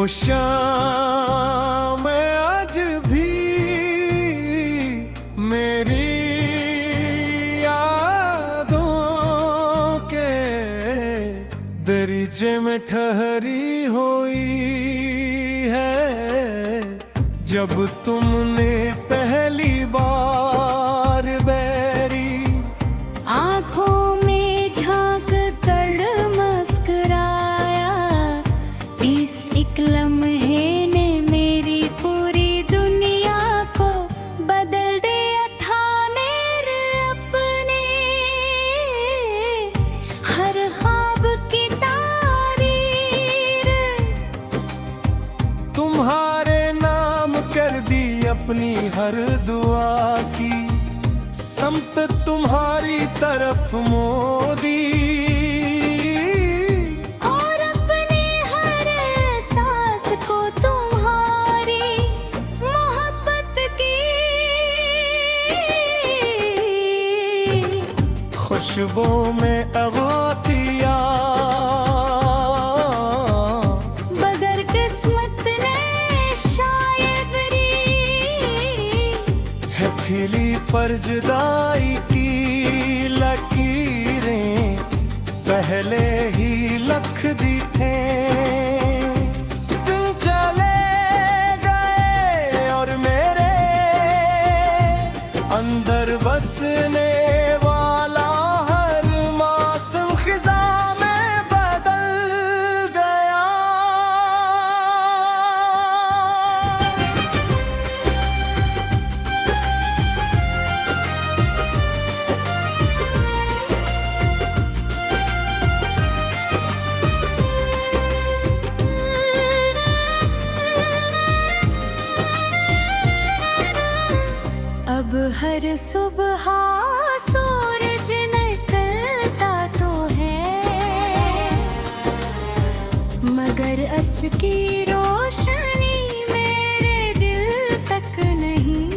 शाम आज भी मेरी यादों के दरीचे में ठहरी हुई है। जब तुमने पहली बार बैरी आँखों में झांक कर मुस्कुराया, इस एक लम्हे ने मेरी पूरी दुनिया को बदल दिया था। मेरे अपने हर ख्वाब की तारीर तुम्हारे नाम कर दी, अपनी हर दुआ की समत तुम्हारी तरफ मोदी। और अपने हर एहसास को तुम्हारी मोहब्बत की खुशबू में अगतिया बगर किस्मत ने शायद हथेली पर जुदाई की लकीरें पहले ही लिख दी थे। तुम चले गए और मेरे अंदर बसने वाला हर मौसम खिजा में बदल गया। अब हर सुबह सूरज निकलता तो है, मगर उसकी रोशनी मेरे दिल तक नहीं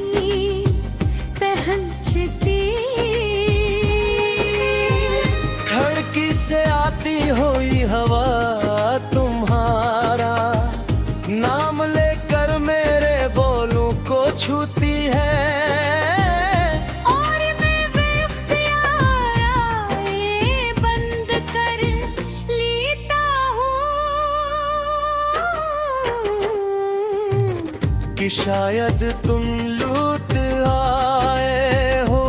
पहुंचती। खिड़की से आती हुई हवा तुम्हारा नाम लेकर मेरे बोलों को छूती है। और मैं बेख्तियार आए बंद कर लेता हूँ कि शायद तुम लूट आए हो,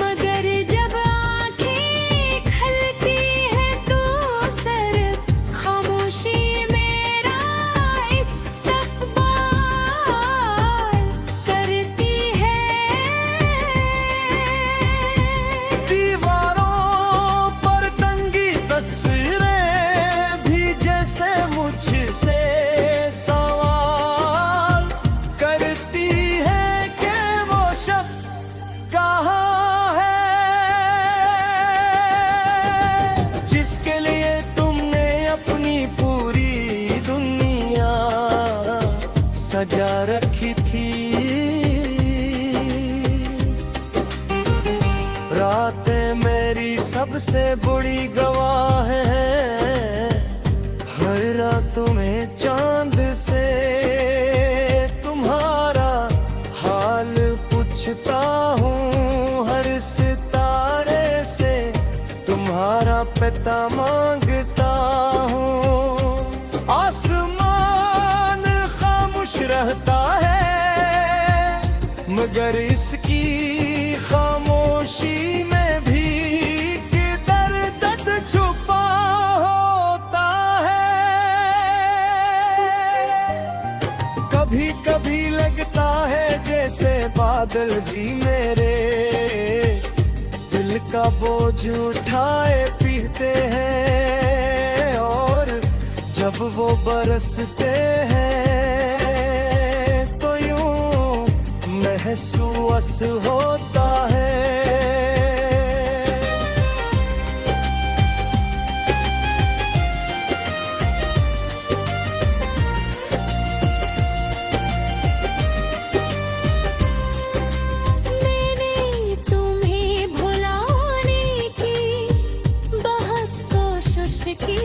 मगर जब आँखें खलती है तो सिर्फ खामोशी मेरा इस्तकबाल करती है। दीवारों पर टंगी तस्वीरें भी जैसे मुझसे सवाल करती है कि वो शख्स कहाँ है जिसके लिए तुमने अपनी पूरी दुनिया सजा रखी थी। रातें मेरी सबसे बुरी गवाह है, हर रात तुम्हें चांद से तुम्हारा हाल पूछता हूँ, हर सितारे से तुम्हारा पता मांगता हूँ। आसमान खामोश रहता है, मगर इसकी खामोशी में भी किधर दर्द छुपा होता है। कभी कभी लगता है जैसे बादल भी मेरे दिल का बोझ उठाए पीते हैं। और जब वो बरसते हैं तो यूं महसूस होता है। मैंने तुम्हें भुलाने की बहुत कोशिश की,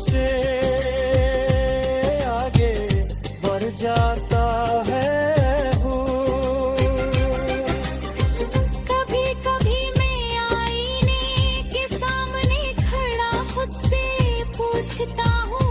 से आगे बढ़ जाता है कभी कभी मैं आईने के सामने खड़ा खुद से पूछता हूँ